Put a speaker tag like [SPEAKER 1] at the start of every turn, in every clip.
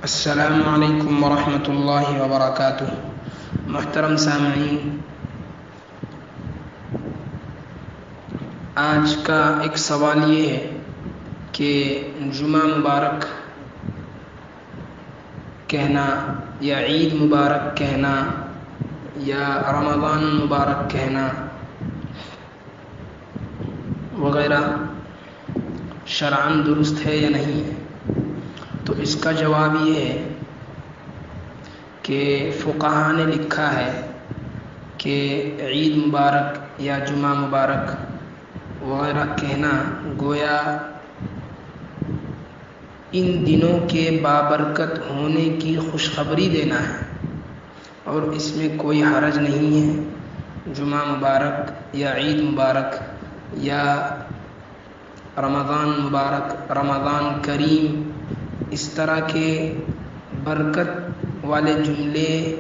[SPEAKER 1] السلام علیکم ورحمۃ اللہ وبرکاتہ۔ محترم سامعین، آج کا ایک سوال یہ ہے کہ جمعہ مبارک کہنا یا عید مبارک کہنا یا رمضان مبارک کہنا وغیرہ شرعاً درست ہے یا نہیں ہے؟ تو اس کا جواب یہ ہے کہ فقہاء نے لکھا ہے کہ عید مبارک یا جمعہ مبارک وغیرہ کہنا گویا ان دنوں کے بابرکت ہونے کی خوشخبری دینا ہے، اور اس میں کوئی حرج نہیں ہے۔ جمعہ مبارک یا عید مبارک یا رمضان مبارک، رمضان کریم، اس طرح کے برکت والے جملے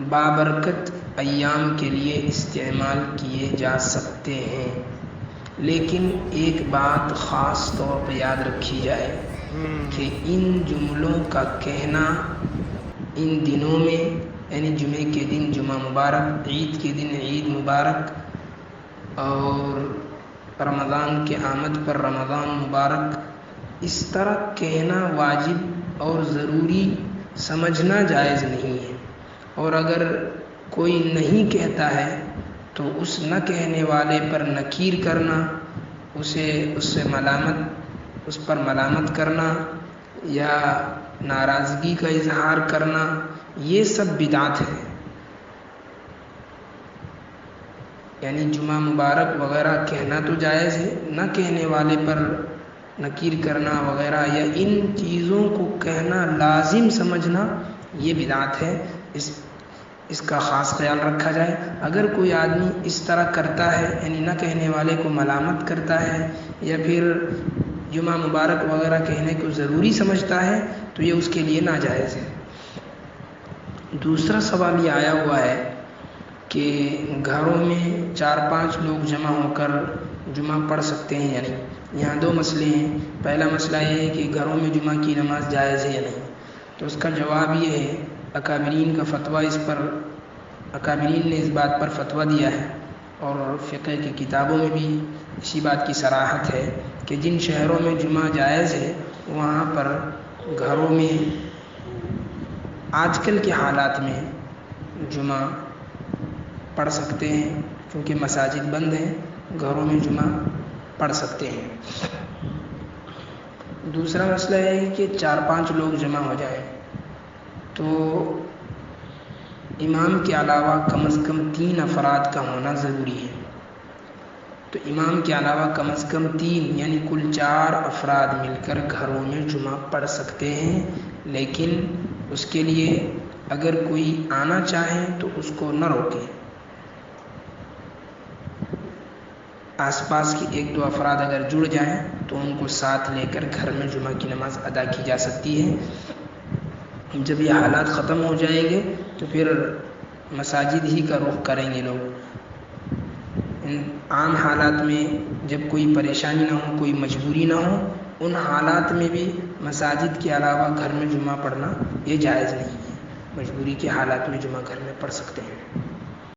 [SPEAKER 1] بابرکت ایام کے لیے استعمال کیے جا سکتے ہیں، لیکن ایک بات خاص طور پر یاد رکھی جائے کہ ان جملوں کا کہنا ان دنوں میں، یعنی جمعے کے دن جمعہ مبارک، عید کے دن عید مبارک، اور رمضان کے آمد پر رمضان مبارک، اس طرح کہنا واجب اور ضروری سمجھنا جائز نہیں ہے۔ اور اگر کوئی نہیں کہتا ہے تو اس نہ کہنے والے پر نکیر کرنا، اس پر ملامت کرنا یا ناراضگی کا اظہار کرنا، یہ سب بدعت ہے۔ یعنی جمعہ مبارک وغیرہ کہنا تو جائز ہے، نہ کہنے والے پر نکیر کرنا وغیرہ یا ان چیزوں کو کہنا لازم سمجھنا یہ بدعت ہے۔ اس کا خاص خیال رکھا جائے۔ اگر کوئی آدمی اس طرح کرتا ہے، یعنی نہ کہنے والے کو ملامت کرتا ہے یا پھر جمعہ مبارک وغیرہ کہنے کو ضروری سمجھتا ہے تو یہ اس کے لیے ناجائز ہے۔ دوسرا سوال یہ آیا ہوا ہے کہ گھروں میں 4-5 لوگ جمع ہو کر جمعہ پڑھ سکتے ہیں یا نہیں۔ یہاں دو مسئلے ہیں۔ پہلا مسئلہ یہ ہے کہ گھروں میں جمعہ کی نماز جائز ہے یا نہیں، تو اس کا جواب یہ ہے، اکابرین کا فتویٰ اکابرین نے اس بات پر فتویٰ دیا ہے، اور فقہ کی کتابوں میں بھی اسی بات کی صراحت ہے کہ جن شہروں میں جمعہ جائز ہے وہاں پر گھروں میں آج کل کے حالات میں جمعہ پڑھ سکتے ہیں، کیونکہ مساجد بند ہیں، گھروں میں جمعہ پڑھ سکتے ہیں۔ دوسرا مسئلہ ہے کہ 4-5 لوگ جمع ہو جائیں تو امام کے علاوہ کم از کم 3 افراد کا ہونا ضروری ہے۔ تو امام کے علاوہ کم از کم 3 یعنی کل 4 افراد مل کر گھروں میں جمعہ پڑھ سکتے ہیں، لیکن اس کے لیے اگر کوئی آنا چاہے تو اس کو نہ روکے۔ آس پاس کے 1-2 افراد اگر جڑ جائیں تو ان کو ساتھ لے کر گھر میں جمعہ کی نماز ادا کی جا سکتی ہے۔ جب یہ حالات ختم ہو جائیں گے تو پھر مساجد ہی کا رخ کریں گے لوگ۔ ان عام حالات میں جب کوئی پریشانی نہ ہو، کوئی مجبوری نہ ہو، ان حالات میں بھی مساجد کے علاوہ گھر میں جمعہ پڑھنا یہ جائز نہیں ہے۔ مجبوری کے حالات میں جمعہ گھر میں پڑھ سکتے ہیں۔